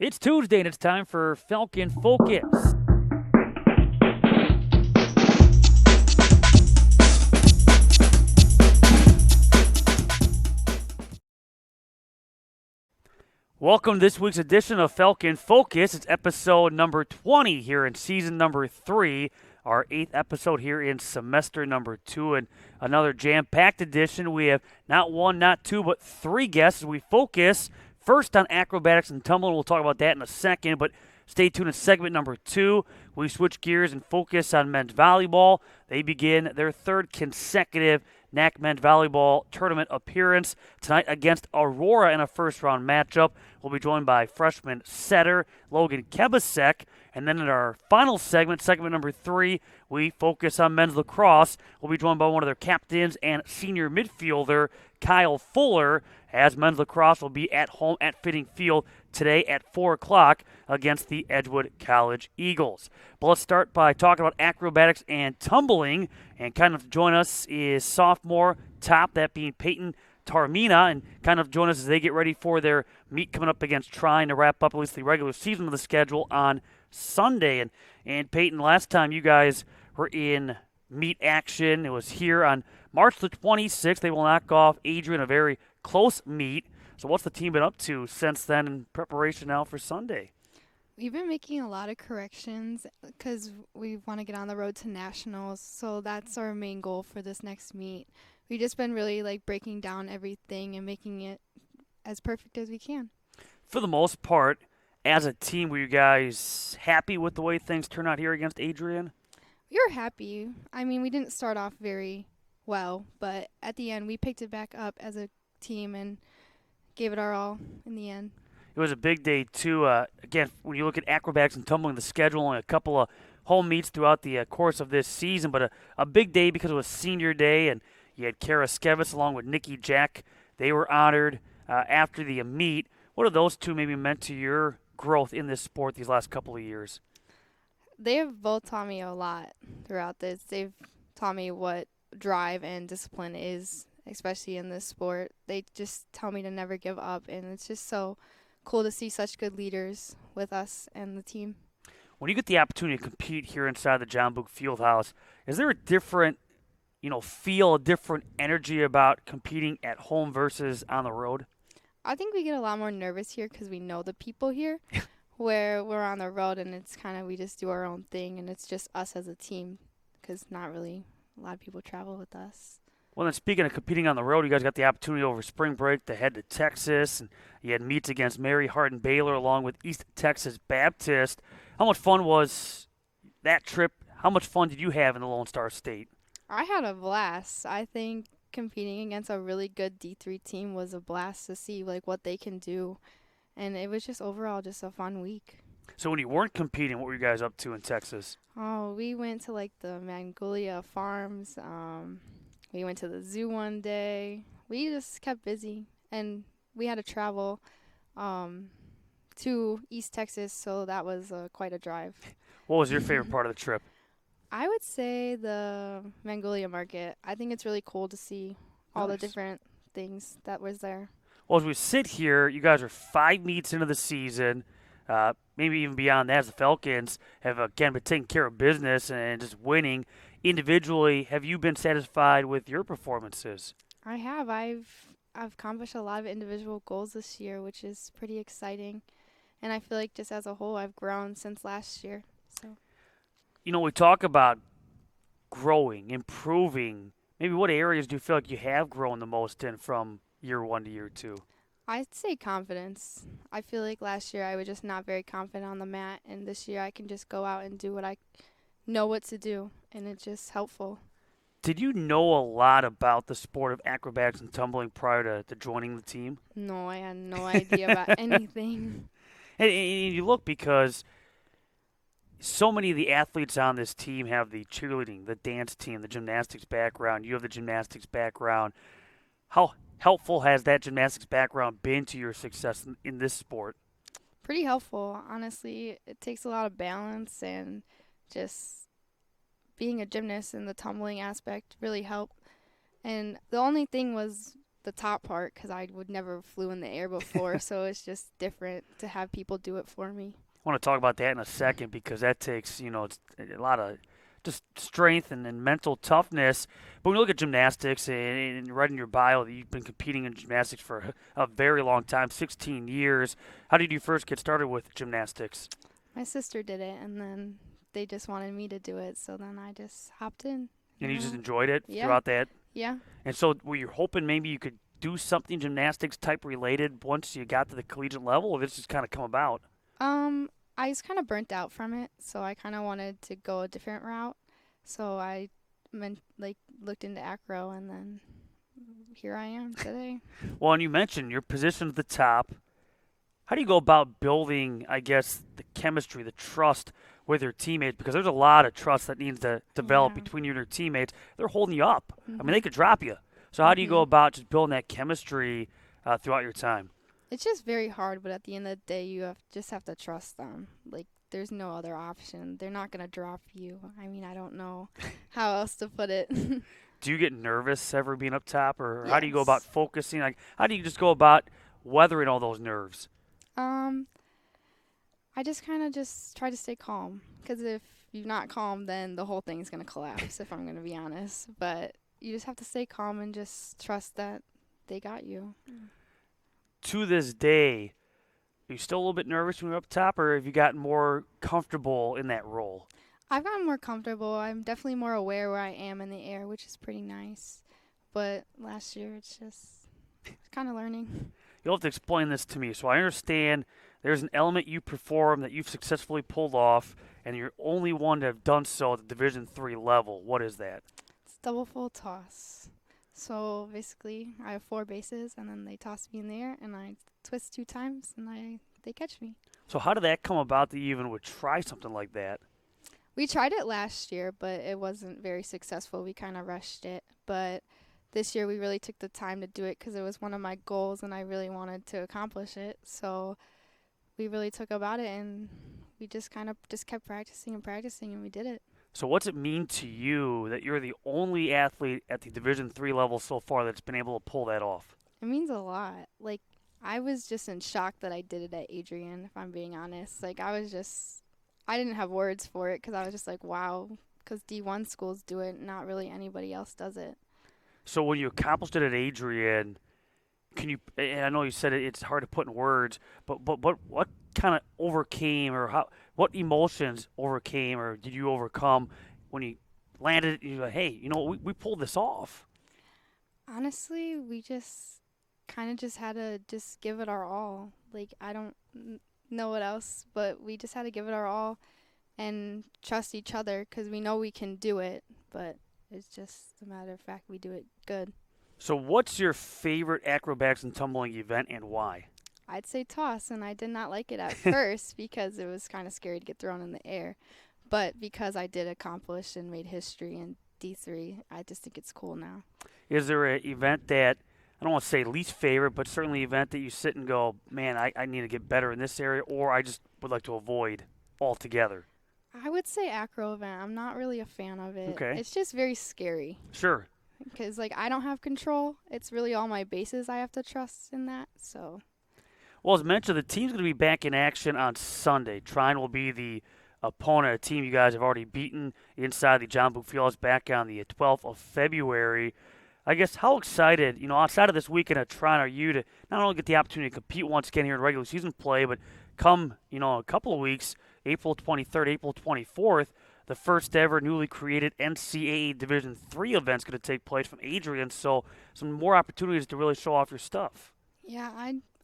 It's Tuesday and it's time for Falcon Focus. Welcome to this week's edition of Falcon Focus. It's episode number 20 here in season number 3, our 8th episode here in semester number 2, and another jam-packed edition. We have not one, not two, but 3 guests. We focus first on acrobatics and tumbling. We'll talk about that in a second, but stay tuned in segment number 2. We switch gears and focus on men's volleyball. They begin their 3rd consecutive NAC men's volleyball tournament appearance tonight against Aurora in a first-round matchup. We'll be joined by freshman setter Logan Kebasek. And then in our final segment, segment number 3, we focus on men's lacrosse. We'll be joined by one of their captains and senior midfielder, Kyle Fuller, as men's lacrosse will be at home at Fitting Field today at 4 o'clock against the Edgewood College Eagles. But let's start by talking about acrobatics and tumbling. And kind of join us is sophomore top, that being Peyton Tarmina, and kind of join us as they get ready for their meet coming up against trying to wrap up at least the regular season of the schedule on Sunday. And Peyton, last time you guys were in meet action, it was here on March the 26th. They will knock off Adrian, a very close meet. So what's the team been up to since then in preparation now for Sunday? We've been making a lot of corrections because we want to get on the road to nationals. So that's our main goal for this next meet. We've just been really breaking down everything and making it as perfect as we can. For the most part, as a team, were you guys happy with the way things turned out here against Adrian? We were happy. I mean, we didn't start off very well, but at the end we picked it back up as a team and gave it our all in the end. It was a big day, too. Again, when you look at acrobatics and tumbling, the schedule, only a couple of home meets throughout the course of this season, but a big day because it was senior day, and you had Kara Skevitz along with Nikki Jack. They were honored after the meet. What have those two maybe meant to your growth in this sport these last couple of years? They have both taught me a lot throughout this. They've taught me what drive and discipline is, especially in this sport. They just tell me to never give up, and it's just so cool to see such good leaders with us and the team. When you get the opportunity to compete here inside the John Book Fieldhouse, is there a different, feel, a different energy about competing at home versus on the road? I think we get a lot more nervous here because we know the people here, where we're on the road and it's kind of we just do our own thing and it's just us as a team because not really a lot of people travel with us. Well, then speaking of competing on the road, you guys got the opportunity over spring break to head to Texas, and you had meets against Mary Hardin Baylor along with East Texas Baptist. How much fun was that trip? How much fun did you have in the Lone Star State? I had a blast. I think competing against a really good D3 team was a blast to see what they can do, and it was just overall just a fun week. So when you weren't competing, what were you guys up to in Texas? Oh, we went to the Magnolia Farms. We went to the zoo one day. We just kept busy, and we had to travel to East Texas, so that was quite a drive. What was your favorite part of the trip? I would say the Magnolia Market. I think it's really cool to see all the Nice. different things that was there. Well, as we sit here, you guys are 5 meets into the season, maybe even beyond that, as the Falcons have, again, been taking care of business and just winning. Individually, have you been satisfied with your performances? I have. I've accomplished a lot of individual goals this year, which is pretty exciting. And I feel like just as a whole, I've grown since last year. So We talk about growing, improving. Maybe what areas do you feel like you have grown the most in from year 1 to year 2? I'd say confidence. I feel like last year I was just not very confident on the mat, and this year I can just go out and do what I know what to do, and it's just helpful. Did you know a lot about the sport of acrobatics and tumbling prior to joining the team? No, I had no idea about anything. And you look because so many of the athletes on this team have the cheerleading, the dance team, the gymnastics background. You have the gymnastics background. How helpful has that gymnastics background been to your success in this sport? Pretty helpful, honestly. It takes a lot of balance, and just being a gymnast and the tumbling aspect really helped. And the only thing was the top part because I would never flew in the air before, so it's just different to have people do it for me. I want to talk about that in a second because that takes, it's a lot of just strength and mental toughness. But when you look at gymnastics and read in your bio that you've been competing in gymnastics for a very long time, 16 years, how did you first get started with gymnastics? My sister did it, and then they just wanted me to do it, so then I just hopped in. And you just enjoyed it Yeah. throughout that? Yeah. And so were you hoping maybe you could do something gymnastics type related once you got to the collegiate level, or this just kind of come about? I was kind of burnt out from it, so I kind of wanted to go a different route. So I looked into acro, and then here I am today. Well, and you mentioned your position at the top. How do you go about building, I guess, the chemistry, the trust with your teammates? Because there's a lot of trust that needs to develop Yeah. between you and your teammates. They're holding you up. I mean, Mhm. they could drop you. So how do you go Mhm. about just building that chemistry throughout your time? It's just very hard, but at the end of the day, you just have to trust them. Like, there's no other option. They're not gonna drop you. I mean, I don't know how else to put it. Do you get nervous ever being up top, or how do you go about Yes. focusing? Like, how do you just go about weathering all those nerves? I just kind of just try to stay calm, because if you're not calm, then the whole thing's gonna collapse. If I'm gonna be honest, but you just have to stay calm and just trust that they got you. To this day, are you still a little bit nervous when you're up top, or have you gotten more comfortable in that role? I've gotten more comfortable. I'm definitely more aware where I am in the air, which is pretty nice. But last year, it's kind of learning. You'll have to explain this to me. So I understand there's an element you perform that you've successfully pulled off, and you're only one to have done so at the Division III level. What is that? It's double full toss. So basically, I have 4 bases, and then they toss me in the air, and I twist 2 times, and they catch me. So how did that come about that you even would try something like that? We tried it last year, but it wasn't very successful. We kind of rushed it. But this year, we really took the time to do it because it was one of my goals, and I really wanted to accomplish it. So we really took about it, and we just kind of just kept practicing and practicing, and we did it. So what's it mean to you that you're the only athlete at the Division III level so far that's been able to pull that off? It means a lot. Like, I was just in shock that I did it at Adrian, if I'm being honest. Like, I didn't have words for it because I was just like, wow, because D1 schools do it, not really anybody else does it. So when you accomplished it at Adrian, can you? And I know you said it's hard to put in words, but what kind of overcame, or what emotions overcame, or did you overcome when you landed it? You're like, hey, we pulled this off. Honestly, we just kind of just had to just give it our all. Like, I don't know what else, but we just had to give it our all and trust each other because we know we can do it, but it's just a matter of fact we do it good. So what's your favorite acrobatics and tumbling event, and why? I'd say toss, and I did not like it at first because it was kind of scary to get thrown in the air. But because I did accomplish and made history in D3, I just think it's cool now. Is there an event that, I don't want to say least favorite, but certainly an event that you sit and go, man, I need to get better in this area, or I just would like to avoid altogether? I would say acro event. I'm not really a fan of it. Okay. It's just very scary Sure. because, like, I don't have control. It's really all my bases I have to trust in that, so. Well, as mentioned, the team's going to be back in action on Sunday. Trine will be the opponent, a team you guys have already beaten inside the John Book Fieldhouse back on the 12th of February. I guess how excited, outside of this weekend at Trine, are you to not only get the opportunity to compete once again here in regular season play, but come, a couple of weeks, April 23rd, April 24th, the first ever newly created NCAA Division III event's going to take place from Adrian, so some more opportunities to really show off your stuff. Yeah,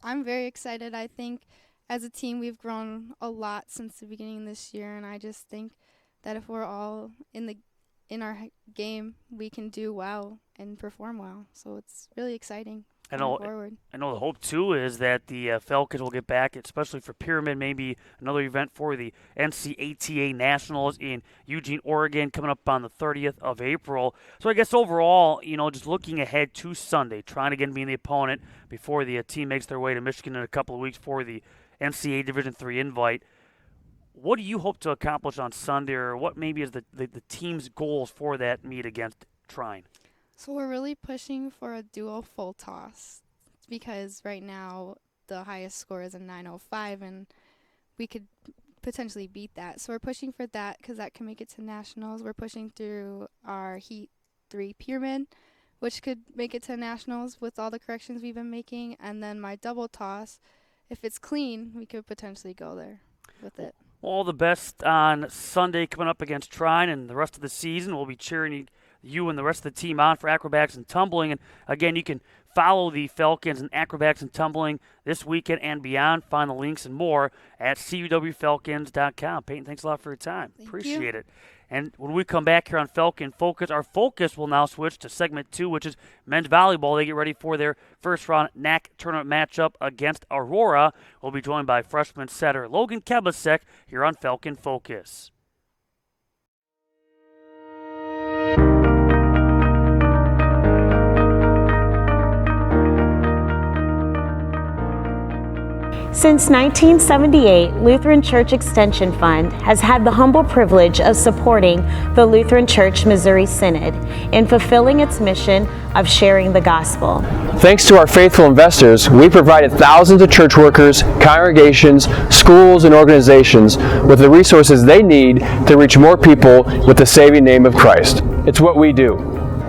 I'm very excited. I think as a team we've grown a lot since the beginning of this year, and I just think that if we're all in our game, we can do well and perform well. So it's really exciting going forward. I know the hope too is that the Falcons will get back, especially for Pyramid, maybe another event for the NCATA Nationals in Eugene, Oregon, coming up on the 30th of April. So I guess overall, just looking ahead to Sunday, trying again being the opponent before the team makes their way to Michigan in a couple of weeks for the NCAA Division III invite. What do you hope to accomplish on Sunday, or what maybe is the team's goals for that meet against Trine? So we're really pushing for a duo full toss because right now the highest score is a 905 and we could potentially beat that. So we're pushing for that because that can make it to nationals. We're pushing through our Heat 3 pyramid, which could make it to nationals with all the corrections we've been making. And then my double toss, if it's clean, we could potentially go there with it. All the best on Sunday coming up against Trine, and the rest of the season. We'll be cheering you and the rest of the team on for acrobatics and tumbling. And again, you can follow the Falcons and acrobatics and tumbling this weekend and beyond. Find the links and more at CUWFalcons.com. Peyton, thanks a lot for your time. Appreciate it. And when we come back here on Falcon Focus, our focus will now switch to segment 2, which is men's volleyball. They get ready for their first-round NAC tournament matchup against Aurora. We'll be joined by freshman setter Logan Kebasek here on Falcon Focus. Since 1978, Lutheran Church Extension Fund has had the humble privilege of supporting the Lutheran Church Missouri Synod in fulfilling its mission of sharing the gospel. Thanks to our faithful investors, we provided thousands of church workers, congregations, schools, and organizations with the resources they need to reach more people with the saving name of Christ. It's what we do.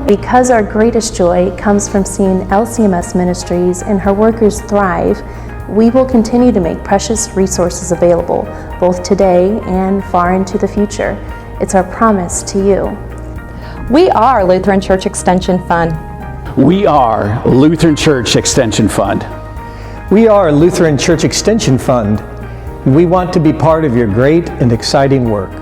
Because our greatest joy comes from seeing LCMS Ministries and her workers thrive, we will continue to make precious resources available, both today and far into the future. It's our promise to you. We are Lutheran Church Extension Fund. We are Lutheran Church Extension Fund. We are Lutheran Church Extension Fund. We want to be part of your great and exciting work.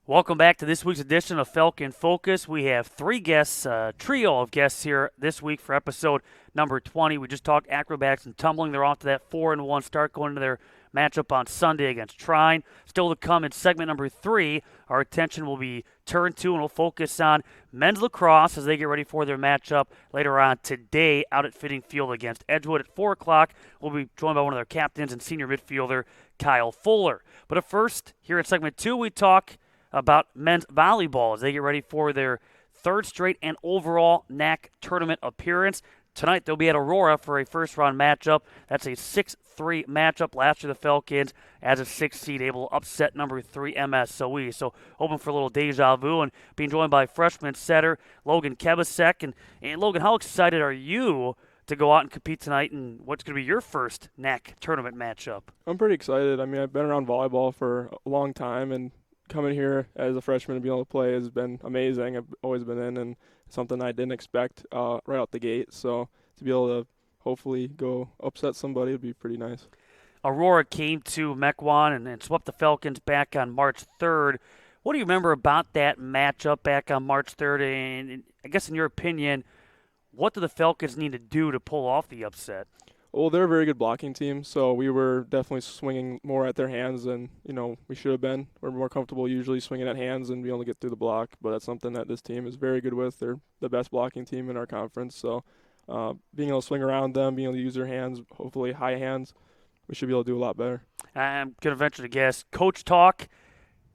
Welcome back to this week's edition of Falcon Focus. We have 3 guests, a trio of guests here this week for episode number 20. We just talked acrobatics and tumbling. They're off to that 4-1 start going into their matchup on Sunday against Trine. Still to come in segment number 3, our attention will be turned to and we'll focus on men's lacrosse as they get ready for their matchup later on today out at Fitting Field against Edgewood at 4 o'clock. We'll be joined by one of their captains and senior midfielder, Kyle Fuller. But at first, here in segment 2, we talk about men's volleyball as they get ready for their 3rd straight and overall NAC tournament appearance. Tonight they'll be at Aurora for a first-round matchup. That's a 6-3 matchup. Last year the Falcons, as a 6th seed, able to upset number 3 MSOE. So hoping for a little deja vu and being joined by freshman setter Logan Kebasek. And Logan, how excited are you to go out and compete tonight in what's going to be your first NAC tournament matchup? I'm pretty excited. I mean, I've been around volleyball for a long time, and coming here as a freshman and being able to play has been amazing. I've always been in, and something I didn't expect right out the gate. So to be able to hopefully go upset somebody would be pretty nice. Aurora came to Mequon and swept the Falcons back on March 3rd. What do you remember about that matchup back on March 3rd? And I guess in your opinion, what do the Falcons need to do to pull off the upset? Well, they're a very good blocking team, so we were definitely swinging more at their hands than, we should have been. We're more comfortable usually swinging at hands and being able to get through the block, but that's something that this team is very good with. They're the best blocking team in our conference, so being able to swing around them, being able to use their hands, hopefully high hands, we should be able to do a lot better. I'm going to venture to guess. Coach talk,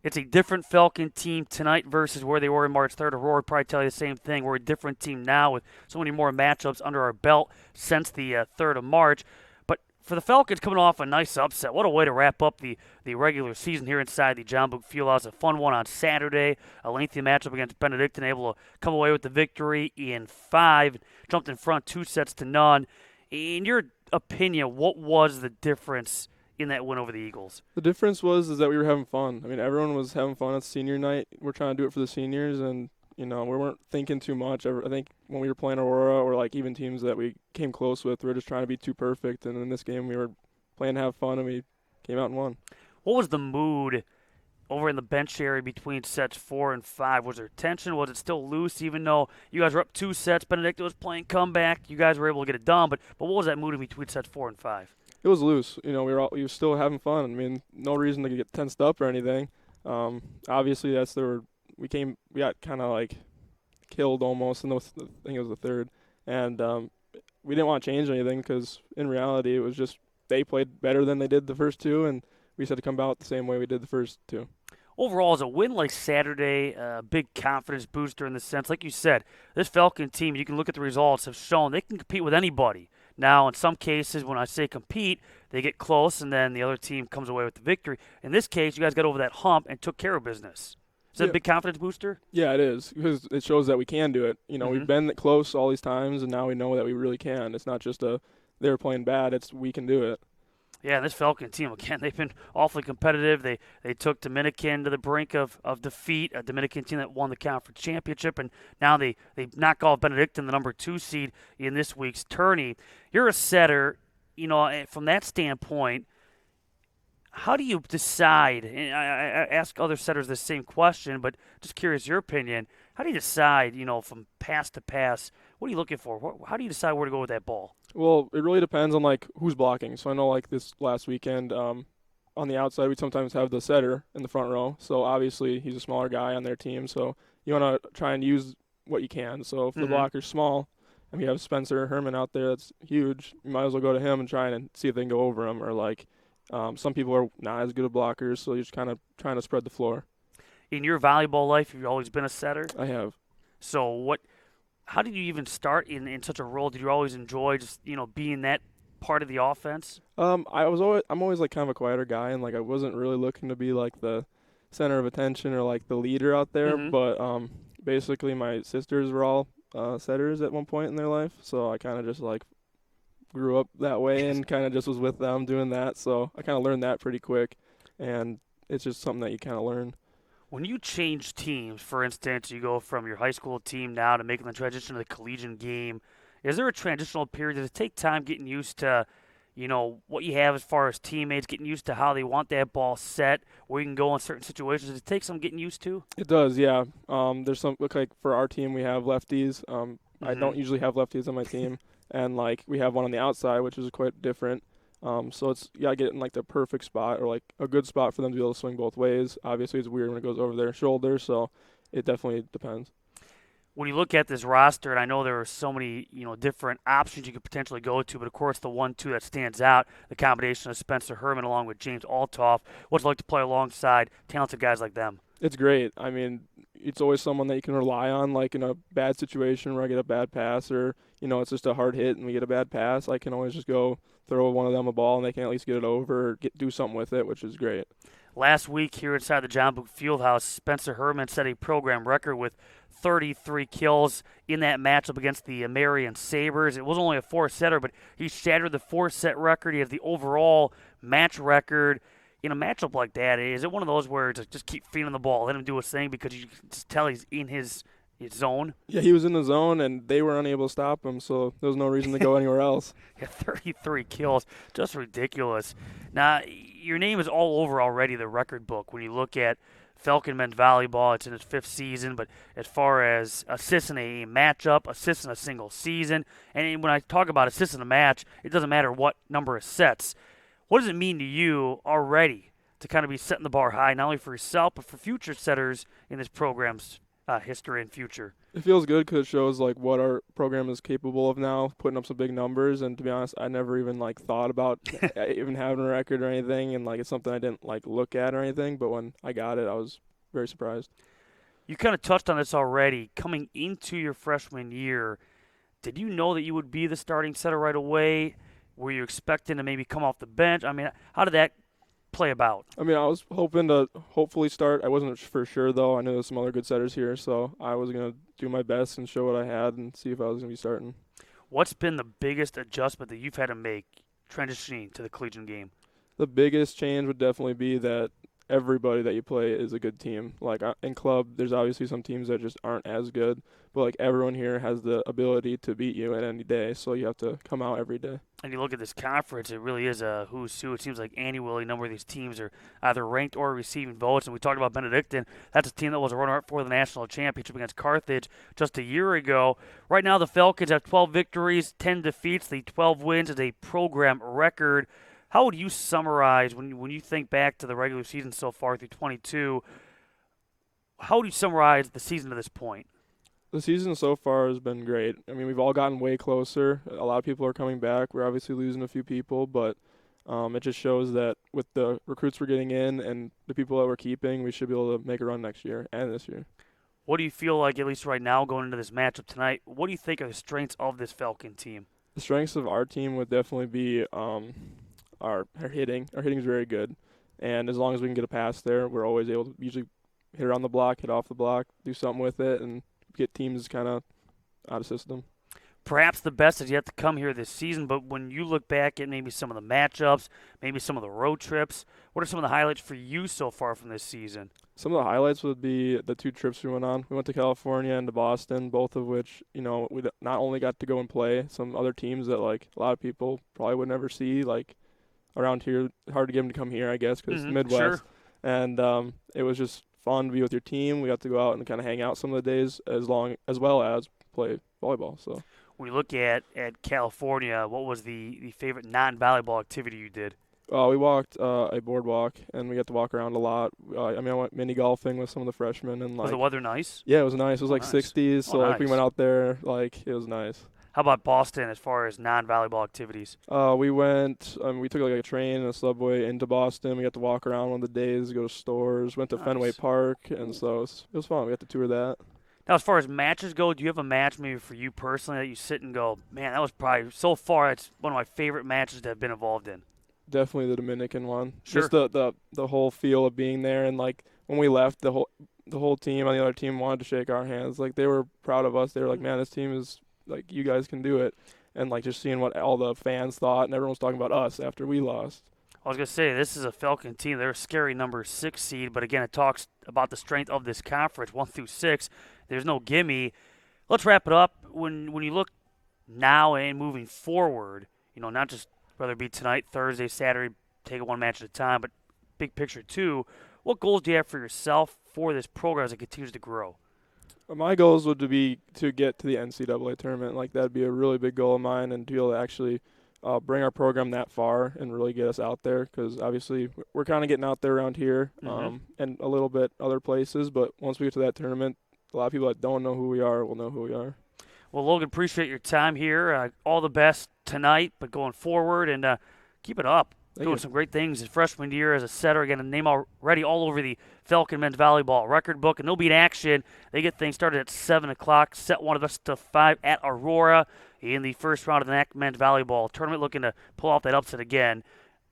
it's a different Falcon team tonight versus where they were in March 3rd. Aurora would probably tell you the same thing. We're a different team now with so many more matchups under our belt since the 3rd of March. But for the Falcons coming off a nice upset, what a way to wrap up the regular season here inside the John Boog Fieldhouse. A fun one on Saturday, a lengthy matchup against Benedictine, able to come away with the victory in 5, jumped in front 2-0. In your opinion, what was the difference in that win over the Eagles? The difference is that we were having fun. I mean, everyone was having fun. It's senior night. We're trying to do it for the seniors, and we weren't thinking too much. I think when we were playing Aurora or like even teams that we came close with, we were just trying to be too perfect. And in this game, we were playing to have fun, and we came out and won. What was the mood over in the bench area between sets 4 and 5? Was there tension? Was it still loose? Even though you guys were up 2 sets, Benedictine was playing comeback. You guys were able to get it done. But what was that mood in between sets 4 and 5? It was loose. We were still having fun. I mean, no reason to get tensed up or anything. Obviously, we got kind of like killed almost, and I think it was the 3rd. And we didn't want to change anything because in reality, it was just they played better than they did the first two, and we just had to come out the same way we did the first two. Overall, as a win like Saturday, a big confidence booster in the sense, like you said, this Falcon team, you can look at the results, have shown they can compete with anybody. Now, in some cases, when I say compete, they get close, and then the other team comes away with the victory. In this case, you guys got over that hump and took care of business. Is that a big confidence booster? Yeah, it is, because it shows that we can do it. You know, we've been close all these times, and now we know that we really can. It's not just they're playing bad, it's we can do it. Yeah, this Falcon team, again, they've been awfully competitive. They took Dominican to the brink of defeat, a Dominican team that won the conference championship, and now they knock off Benedictine, the number 2 seed in this week's tourney. You're a setter, you know, from that standpoint, how do you decide, and I ask other setters the same question, but just curious your opinion, how do you decide, you know, from pass to pass, what are you looking for? How do you decide where to go with that ball? Well, it really depends on, like, who's blocking. So I know, like, this last weekend, on the outside, we sometimes have the setter in the front row. So obviously he's a smaller guy on their team, so you want to try and use what you can. So if the blocker's small and we have Spencer Herman out there that's huge, you might as well go to him and try and see if they can go over him. Or, like, some people are not as good at blockers, so you're just kind of trying to spread the floor. In your volleyball life, have you always been a setter? I have. So how did you even start in such a role? Did you always enjoy just, you know, being that part of the offense? I'm always like kind of a quieter guy, and like I wasn't really looking to be like the center of attention or like the leader out there. But basically my sisters were all setters at one point in their life, so I kind of just like grew up that way and kind of just was with them doing that. So I kind of learned that pretty quick, and it's just something that you kind of learn. When you change teams, for instance, you go from your high school team now to making the transition to the collegiate game, is there a transitional period? Does it take time getting used to, you know, what you have as far as teammates, getting used to how they want that ball set, where you can go in certain situations? Does it take some getting used to? It does, yeah. There's some, look, like for our team, we have lefties. I don't usually have lefties on my team, and like we have one on the outside, which is quite different. So it's, you gotta get in like the perfect spot or like a good spot for them to be able to swing both ways. Obviously, it's weird when it goes over their shoulder, so it definitely depends. When you look at this roster, and I know there are so many, you know, different options you could potentially go to, but of course the 1-2 that stands out, the combination of Spencer Herman along with James Altoff. What's it like to play alongside talented guys like them? It's great. I mean, it's always someone that you can rely on, like in a bad situation where I get a bad pass or, you know, it's just a hard hit and we get a bad pass. I can always just go throw one of them a ball and they can at least get it over or do something with it, which is great. Last week here inside the John Book Fieldhouse, Spencer Herman set a program record with 33 kills in that matchup against the Marion Sabres. It was only a 4-setter, but he shattered the 4-set record. He has the overall match record. In a matchup like that, is it one of those where it's just keep feeding the ball, let him do his thing because you can just tell he's in his zone? Yeah, he was in the zone, and they were unable to stop him, so there was no reason to go anywhere else. Yeah, 33 kills, just ridiculous. Now, your name is all over already the record book. When you look at Falcon men's volleyball, it's in its 5th season, but as far as assists in a matchup, assists in a single season, and when I talk about assists in a match, it doesn't matter what number of sets. What does it mean to you already to kind of be setting the bar high, not only for yourself, but for future setters in this program's history and future? It feels good because it shows like what our program is capable of now, putting up some big numbers. And to be honest, I never even like thought about even having a record or anything, and like it's something I didn't like look at or anything. But when I got it, I was very surprised. You kind of touched on this already. Coming into your freshman year, did you know that you would be the starting setter right away? Were you expecting to maybe come off the bench? I mean, how did that play about? I mean, I was hoping to hopefully start. I wasn't for sure, though. I knew there's some other good setters here, so I was going to do my best and show what I had and see if I was going to be starting. What's been the biggest adjustment that you've had to make transitioning to the collegiate game? The biggest change would definitely be that everybody that you play is a good team. Like in club, there's obviously some teams that just aren't as good, but like everyone here has the ability to beat you at any day, so you have to come out every day. And you look at this conference, it really is a who's who. It seems like annually a number of these teams are either ranked or receiving votes. And we talked about Benedictine. That's a team that was a runner-up for the national championship against Carthage just a year ago. Right now the Falcons have 12 victories, 10 defeats. The 12 wins is a program record. How would you summarize, when you think back to the regular season so far through 22, how would you summarize the season to this point? The season so far has been great. I mean, we've all gotten way closer. A lot of people are coming back. We're obviously losing a few people, but It just shows that with the recruits we're getting in and the people that we're keeping, we should be able to make a run next year and this year. What do you feel like, at least right now, going into this matchup tonight, what do you think are the strengths of this Falcon team? The strengths of our team would definitely be our hitting. Our hitting is very good, and as long as we can get a pass there, we're always able to usually hit around the block, hit off the block, do something with it, and get teams kind of out of system. Perhaps the best is yet to come here this season, but when you look back at maybe some of the matchups, maybe some of the road trips, what are some of the highlights for you so far from this season? Some of the highlights would be the 2 trips we went on. We went to California and to Boston, both of which, we not only got to go and play some other teams that, like, a lot of people probably would never see, like, around here. Hard to get them to come here, I guess, because it's the Midwest. Sure. And it was just fun to be with your team. We got to go out and kind of hang out some of the days as well as play volleyball. So When you look at California, what was the favorite non-volleyball activity you did? we walked a boardwalk, and we got to walk around a lot. I went mini golfing with some of the freshmen. And Was the weather nice? Yeah, it was nice. It was like nice. 60s, so Nice. we went out there, it was nice. How about Boston as far as non-volleyball activities? We went. We took like a train and a subway into Boston. We got to walk around one of the days, go to stores. Went to Nice. Fenway Park, and so it was fun. We got to tour that. Now, as far as matches go, do you have a match maybe for you personally that you sit and go, man, that was probably, so far, it's one of my favorite matches that I've been involved in? Definitely the Dominican one. Sure. Just the whole feel of being there, and like when we left, the whole team on the other team wanted to shake our hands. Like they were proud of us. They were like, man, this team is like, you guys can do it. And like just seeing what all the fans thought, and everyone was talking about us after we lost. I was going to say, this is a Falcon team. They're a scary number 6 seed, but again, it talks about the strength of this conference, 1 through 6. There's no gimme. Let's wrap it up. When you look now and moving forward, not just whether it be tonight, Thursday, Saturday, take it one match at a time, but big picture too, what goals do you have for yourself for this program as it continues to grow? My goals would be to get to the NCAA tournament. Like that'd be a really big goal of mine, and to be able to actually bring our program that far and really get us out there, because obviously we're kind of getting out there around here and a little bit other places, but once we get to that tournament, a lot of people that don't know who we are will know who we are. Well, Logan, appreciate your time here. All the best tonight, but going forward, and keep it up. Doing some great things his freshman year as a setter. Again, a name already all over the Falcon men's volleyball record book, and they'll be in action. They get things started at 7 o'clock. Set 1 of us to 5 at Aurora in the first round of the NAC men's volleyball tournament, looking to pull off that upset again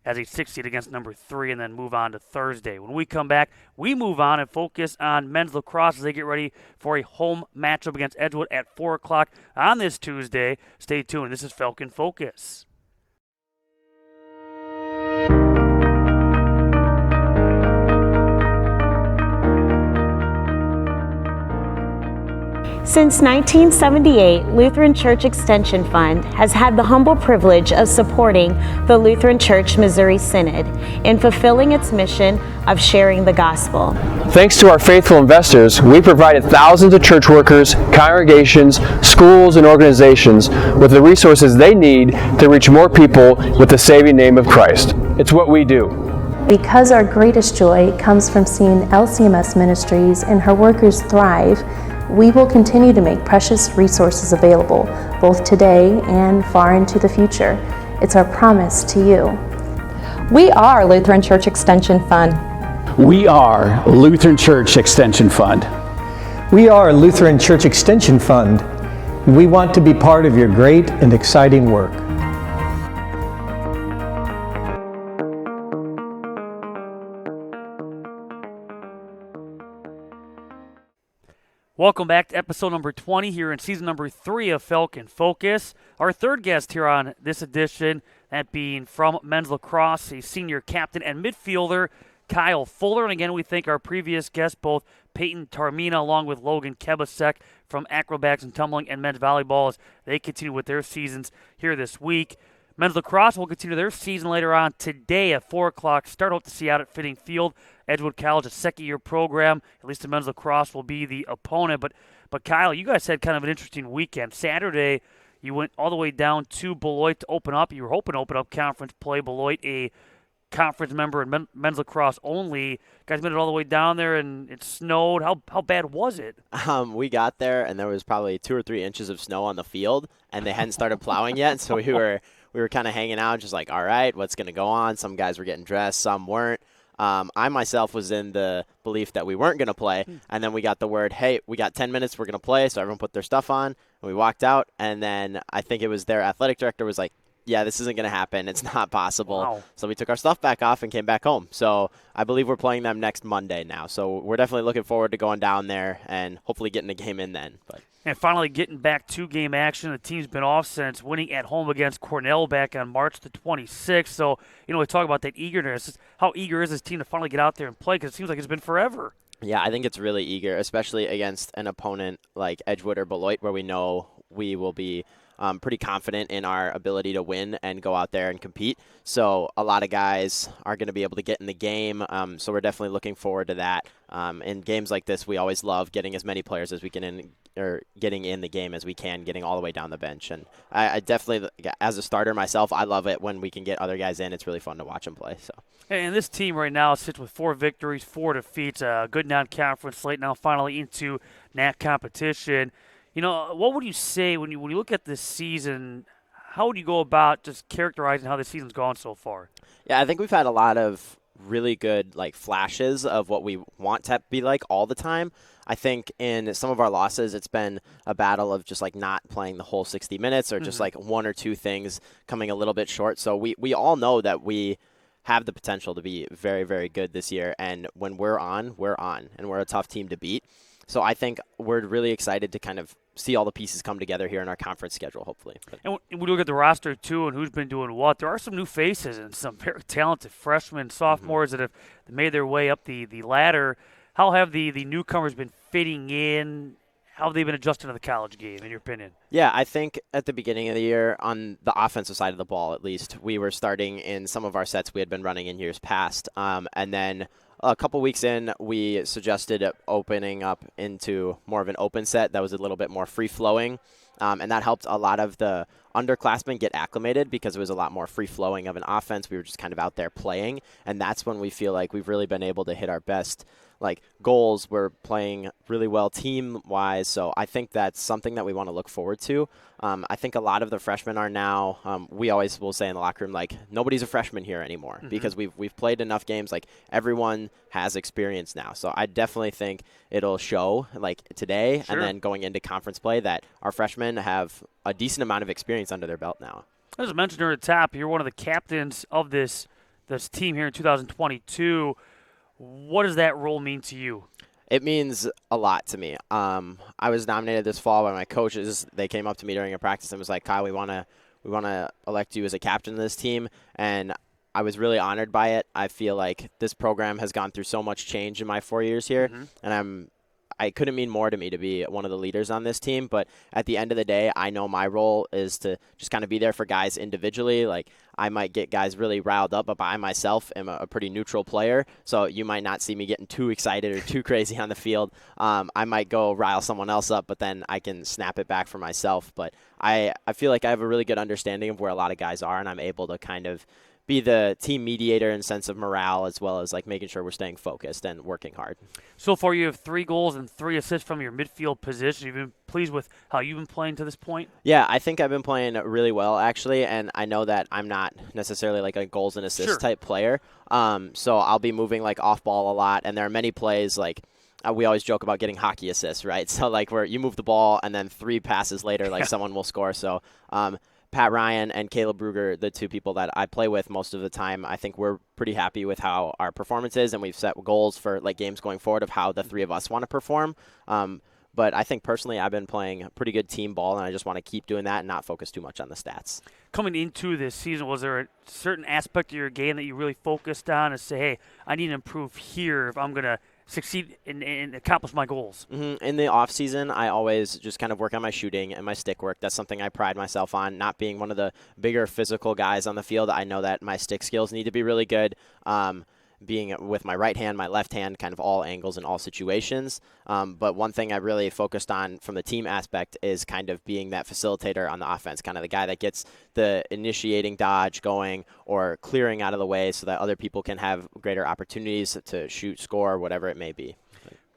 as a 6 seed against number 3, and then move on to Thursday. When we come back, we move on and focus on men's lacrosse as they get ready for a home matchup against Edgewood at 4 o'clock on this Tuesday. Stay tuned. This is Falcon Focus. Since 1978, Lutheran Church Extension Fund has had the humble privilege of supporting the Lutheran Church Missouri Synod in fulfilling its mission of sharing the gospel. Thanks to our faithful investors, we provided thousands of church workers, congregations, schools, and organizations with the resources they need to reach more people with the saving name of Christ. It's what we do. Because our greatest joy comes from seeing LCMS Ministries and her workers thrive, we will continue to make precious resources available, both today and far into the future. It's our promise to you. We are Lutheran Church Extension Fund. We are Lutheran Church Extension Fund. We are Lutheran Church Extension Fund. We want to be part of your great and exciting work. Welcome back to episode number 20 here in season number 3 of Falcon Focus. Our third guest here on this edition, that being from Menzl Lacrosse, a senior captain and midfielder, Kyle Fuller. And again, we thank our previous guests, both Peyton Tarmina along with Logan Kebasek from Acrobatics and Tumbling and Men's Volleyball, as they continue with their seasons here this week. Men's Lacrosse will continue their season later on today at 4 o'clock. Start hope to see out at Fitting Field. Edgewood College, a second-year program. At least the Men's Lacrosse will be the opponent. But Kyle, you guys had kind of an interesting weekend. Saturday, you went all the way down to Beloit to open up. You were hoping to open up conference play. Beloit, a conference member and Men's Lacrosse only. You guys made it all the way down there, and it snowed. How bad was it? We got there, and there was probably 2 or 3 inches of snow on the field, and they hadn't started plowing yet. So we we were kind of hanging out, just like, all right, what's going to go on? Some guys were getting dressed, some weren't. I myself was in the belief that we weren't going to play, and then we got the word, hey, we got 10 minutes, we're going to play, so everyone put their stuff on, and we walked out, and then I think it was their athletic director was like, yeah, this isn't going to happen. It's not possible. Wow. So we took our stuff back off and came back home. So I believe we're playing them next Monday now. So we're definitely looking forward to going down there and hopefully getting a game in then. And finally getting back to game action. The team's been off since winning at home against Cornell back on March the 26th. So, we talk about that eagerness. How eager is this team to finally get out there and play? Because it seems like it's been forever. Yeah, I think it's really eager, especially against an opponent like Edgewood or Beloit, where we know we will be pretty confident in our ability to win and go out there and compete. So a lot of guys are going to be able to get in the game. So we're definitely looking forward to that. In games like this, we always love getting as many players as we can in, or getting in the game as we can, getting all the way down the bench. And I definitely, as a starter myself, I love it when we can get other guys in. It's really fun to watch them play. So. And this team right now sits with 4 victories, 4 defeats, a good non-conference slate now finally into NAC competition. What would you say when you look at this season, how would you go about just characterizing how the season's gone so far? Yeah, I think we've had a lot of really good flashes of what we want to be like all the time. I think in some of our losses, it's been a battle of just not playing the whole 60 minutes or just one or two things coming a little bit short. So we all know that we have the potential to be very, very good this year. And when we're on, and we're a tough team to beat. So I think we're really excited to kind of see all the pieces come together here in our conference schedule, hopefully. And when we look at the roster, too, and who's been doing what, there are some new faces and some very talented freshmen, sophomores that have made their way up the ladder. How have the newcomers been fitting in? How have they been adjusting to the college game, in your opinion? Yeah, I think at the beginning of the year, on the offensive side of the ball at least, we were starting in some of our sets we had been running in years past. And then a couple weeks in, we suggested opening up into more of an open set that was a little bit more free-flowing, and that helped a lot of the underclassmen get acclimated because it was a lot more free-flowing of an offense. We were just kind of out there playing, and that's when we feel like we've really been able to hit our best goals. We're playing really well team-wise, so I think that's something that we want to look forward to. I think a lot of the freshmen are now, we always will say in the locker room, nobody's a freshman here anymore because we've played enough games. Everyone has experience now. So I definitely think it'll show today and then going into conference play that our freshmen have a decent amount of experience under their belt now. As I mentioned earlier at the top, you're one of the captains of this team here in 2022. What does that role mean to you? It means a lot to me. I was nominated this fall by my coaches. They came up to me during a practice and was like, Kyle, we want to elect you as a captain of this team. And I was really honored by it. I feel like this program has gone through so much change in my 4 years here, and I couldn't mean more to me to be one of the leaders on this team. But at the end of the day, I know my role is to just kind of be there for guys individually. I might get guys really riled up, but I myself am a pretty neutral player. So you might not see me getting too excited or too crazy on the field. I might go rile someone else up, but then I can snap it back for myself. But I feel like I have a really good understanding of where a lot of guys are, and I'm able to kind of be the team mediator in sense of morale, as well as making sure we're staying focused and working hard. So far, you have 3 goals and 3 assists from your midfield position. You've been pleased with how you've been playing to this point? Yeah, I think I've been playing really well, actually, and I know that I'm not necessarily a goals and assists type player. So I'll be moving off ball a lot, and there are many plays we always joke about getting hockey assists, right? So where you move the ball and then 3 passes later, someone will score. So Pat Ryan and Caleb Bruger, the 2 people that I play with most of the time, I think we're pretty happy with how our performance is, and we've set goals for games going forward of how the 3 of us want to perform. But I think personally I've been playing pretty good team ball, and I just want to keep doing that and not focus too much on the stats. Coming into this season, was there a certain aspect of your game that you really focused on and say, hey, I need to improve here if I'm going to succeed and accomplish my goals? In the off season, I always just kind of work on my shooting and my stick work. That's something I pride myself on, not being one of the bigger physical guys on the field. I know that my stick skills need to be really good. Being with my right hand, my left hand, kind of all angles and all situations. But one thing I really focused on from the team aspect is kind of being that facilitator on the offense, kind of the guy that gets the initiating dodge going or clearing out of the way so that other people can have greater opportunities to shoot, score, whatever it may be.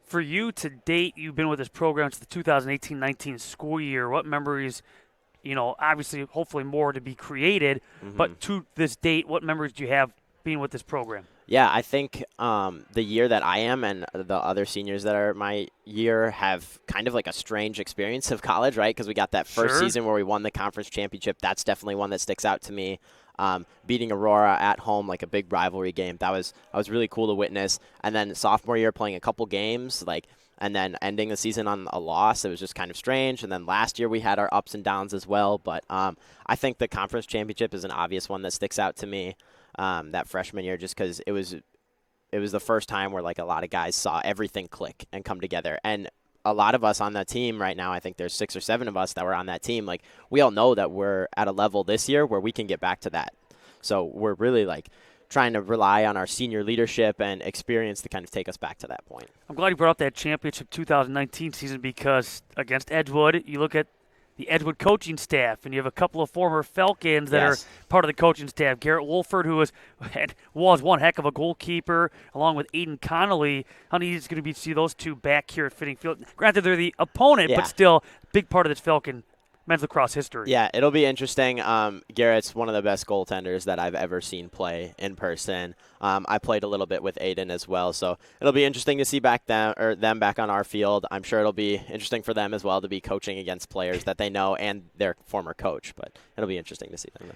For you to date, you've been with this program since the 2018-19 school year. What memories obviously, hopefully more to be created. But to this date, what memories do you have being with this program? Yeah, I think the year that I am and the other seniors that are my year have kind of like a strange experience of college, right? Because we got that first season where we won the conference championship. That's definitely one that sticks out to me. Beating Aurora at home, like a big rivalry game, that was really cool to witness. And then sophomore year, playing a couple games, and then ending the season on a loss, it was just kind of strange. And then last year we had our ups and downs as well. But I think the conference championship is an obvious one that sticks out to me. That freshman year, just because it was the first time where like a lot of guys saw everything click and come together. And a lot of us on that team right now, I think there's 6 or 7 of us that were on that team. Like, we all know that we're at a level this year where we can get back to that. So we're really like trying to rely on our senior leadership and experience to kind of take us back to that point. I'm glad you brought up that championship 2019 season, because against Edgewood, you look at the Edgewood coaching staff, and you have a couple of former Falcons that are part of the coaching staff. Garrett Wolford, who was one heck of a goalkeeper, along with Aiden Connolly. How neat is going to be to see those two back here at Fitting Field? Granted, they're the opponent, but still big part of this Falcon men's lacrosse history. Yeah, it'll be interesting. Garrett's one of the best goaltenders that I've ever seen play in person. I played a little bit with Aiden as well, so it'll be interesting to see them back on our field. I'm sure it'll be interesting for them as well to be coaching against players that they know and their former coach, but it'll be interesting to see them.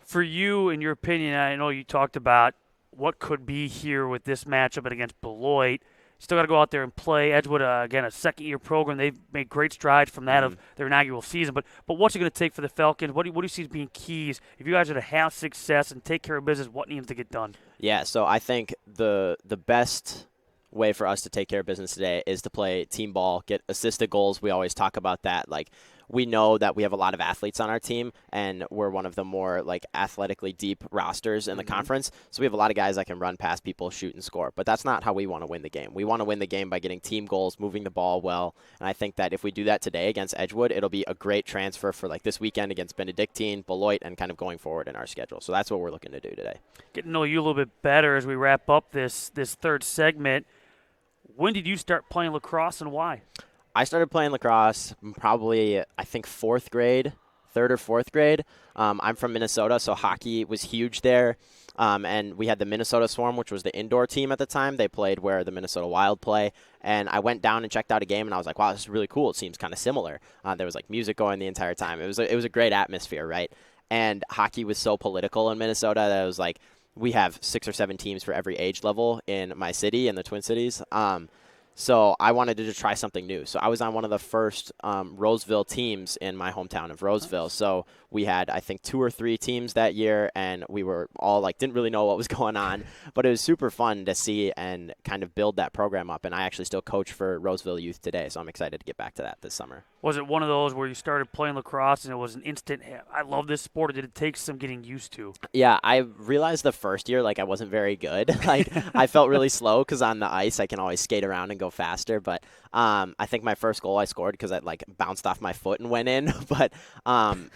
For you, in your opinion, I know you talked about what could be here with this matchup against Beloit. Still got to go out there and play. Edgewood, again, a second-year program. They've made great strides from that of their inaugural season. But what's it going to take for the Falcons? What do you see as being keys? If you guys are to have success and take care of business, what needs to get done? Yeah, so I think the best way for us to take care of business today is to play team ball, get assisted goals. We always talk about that. Like, we know that we have a lot of athletes on our team, and we're one of the more like athletically deep rosters in the conference. So we have a lot of guys that can run past people, shoot, and score. But that's not how we want to win the game. We want to win the game by getting team goals, moving the ball well. And I think that if we do that today against Edgewood, it'll be a great transfer for like this weekend against Benedictine, Beloit, and kind of going forward in our schedule. So that's what we're looking to do today. Getting to know you a little bit better as we wrap up this third segment. When did you start playing lacrosse, and why? I started playing lacrosse probably, I think, 4th grade, 3rd or 4th grade. I'm from Minnesota, so hockey was huge there. And we had the Minnesota Swarm, which was the indoor team at the time. They played where the Minnesota Wild play. And I went down and checked out a game, and I was like, wow, this is really cool. It seems kind of similar. There was like music going the entire time. It was a great atmosphere, right? And hockey was so political in Minnesota that it was like, we have 6 or 7 teams for every age level in my city, in the Twin Cities. So I wanted to just try something new. So I was on one of the first Roseville teams in my hometown of Roseville. So we had, I think, 2 or 3 teams that year, and we were all like, didn't really know what was going on. But it was super fun to see and kind of build that program up. And I actually still coach for Roseville Youth today, so I'm excited to get back to that this summer. Was it one of those where you started playing lacrosse and it was an instant, I love this sport, or did it take some getting used to? Yeah, I realized the first year, like, I wasn't very good. Like, I felt really slow because on the ice I can always skate around and go faster. But I think my first goal I scored because I, like, bounced off my foot and went in. But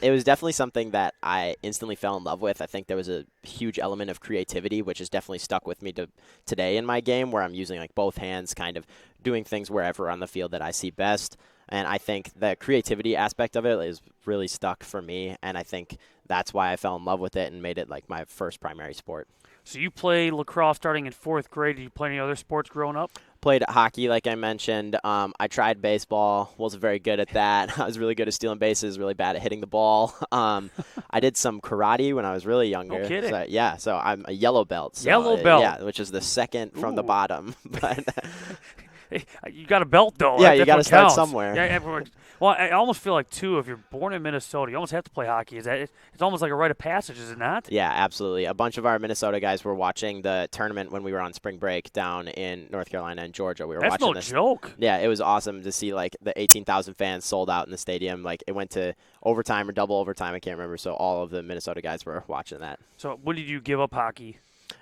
it was definitely something that I instantly fell in love with. I think there was a huge element of creativity, which has definitely stuck with me to today in my game, where I'm using, like, both hands, kind of doing things wherever on the field that I see best. And I think the creativity aspect of it is really stuck for me, and I think that's why I fell in love with it and made it like my first primary sport. So you played lacrosse starting in 4th grade. Did you play any other sports growing up? Played hockey, like I mentioned. I tried baseball. Wasn't very good at that. I was really good at stealing bases, really bad at hitting the ball. I did some karate when I was really younger. No kidding. So, yeah, so I'm a yellow belt. So, yellow belt. Yeah, which is the second from the bottom. But you got a belt, though. Yeah, you got to start somewhere. Yeah, well, I almost feel like, too, if you're born in Minnesota, you almost have to play hockey. It's almost like a rite of passage, is it not? Yeah, absolutely. A bunch of our Minnesota guys were watching the tournament when we were on spring break down in North Carolina and Georgia. We were That's watching no this. joke. Yeah, it was awesome to see like the 18,000 fans sold out in the stadium. Like it went to overtime or double overtime. I can't remember. So all of the Minnesota guys were watching that. So when did you give up hockey?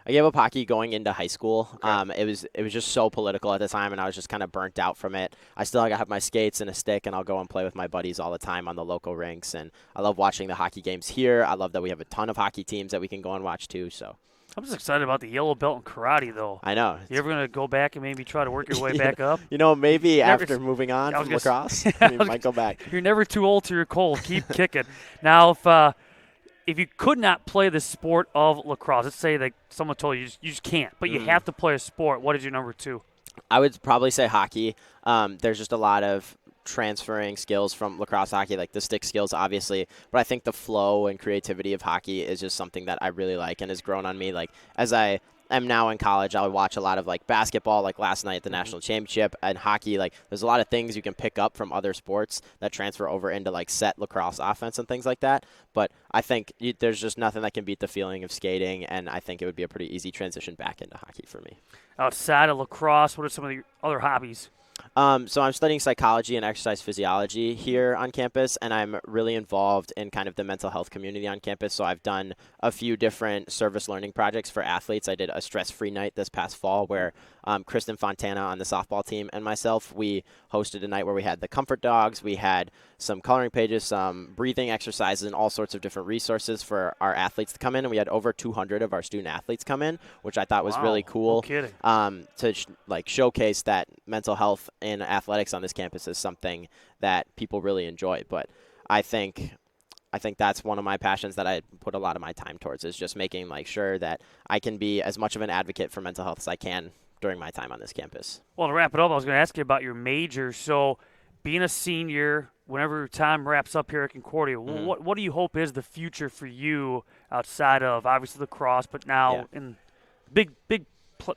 I gave up hockey going into high school. Okay. It was just so political at the time, and I was just kind of burnt out from it. I still have my skates and a stick, and I'll go and play with my buddies all the time on the local rinks. And I love watching the hockey games here. I love that we have a ton of hockey teams that we can go and watch too. So I'm just excited about the yellow belt in karate, though. I know. You ever going to go back and maybe try to work your way back up? Maybe after moving on from lacrosse, you might go back. You're never too old till you're cold. Keep kicking. Now, if you could not play the sport of lacrosse, let's say that someone told you you just can't, but you have to play a sport, what is your number 2? I would probably say hockey. There's just a lot of transferring skills from lacrosse hockey, like the stick skills, obviously. But I think the flow and creativity of hockey is just something that I really like and has grown on me. Like, as I am now in college, I'll watch a lot of like basketball, like last night at the national championship, and hockey. Like, there's a lot of things you can pick up from other sports that transfer over into like set lacrosse offense and things like that. But I think there's just nothing that can beat the feeling of skating, and I think it would be a pretty easy transition back into hockey for me. Outside of lacrosse, what are some of your other hobbies? So I'm studying psychology and exercise physiology here on campus, and I'm really involved in kind of the mental health community on campus. So I've done a few different service learning projects for athletes. I did a stress-free night this past fall where Kristen Fontana on the softball team and myself, we hosted a night where we had the comfort dogs, we had some coloring pages, some breathing exercises, and all sorts of different resources for our athletes to come in. And we had over 200 of our student athletes come in, which I thought was really cool. No kidding. To showcase that mental health in athletics on this campus is something that people really enjoy. But I think that's one of my passions that I put a lot of my time towards, is just making sure that I can be as much of an advocate for mental health as I can during my time on this campus. Well, to wrap it up, I was going to ask you about your major. So being a senior, whenever your time wraps up here at Concordia, what do you hope is the future for you outside of obviously lacrosse, but now in big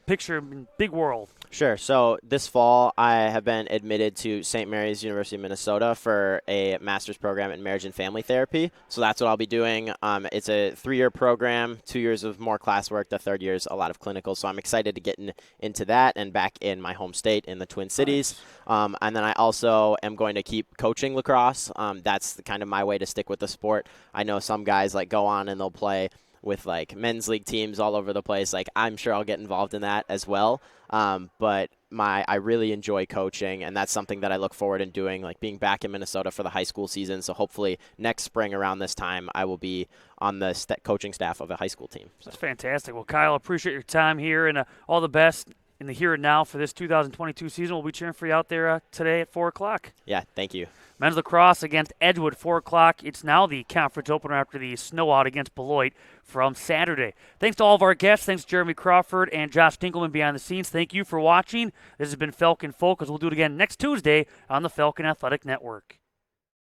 picture, in big world? Sure. So this fall, I have been admitted to St. Mary's University of Minnesota for a master's program in marriage and family therapy. So that's what I'll be doing. It's a 3-year program, 2 years of more classwork. The 3rd year is a lot of clinical. So I'm excited to get into that and back in my home state in the Twin Cities. And then I also am going to keep coaching lacrosse. That's kind of my way to stick with the sport. I know some guys go on and they'll play with men's league teams all over the place. I'm sure I'll get involved in that as well. But I really enjoy coaching, and that's something that I look forward to doing, being back in Minnesota for the high school season. So hopefully next spring around this time, I will be on the coaching staff of a high school team. So. That's fantastic. Well, Kyle, appreciate your time here, and all the best in the here and now for this 2022 season. We'll be cheering for you out there today at 4 o'clock. Yeah, thank you. Men's lacrosse against Edgewood, 4 o'clock. It's now the conference opener after the snow out against Beloit from Saturday. Thanks to all of our guests. Thanks to Jeremy Crawford and Josh Dinkelman behind the scenes. Thank you for watching. This has been Falcon Focus. We'll do it again next Tuesday on the Falcon Athletic Network.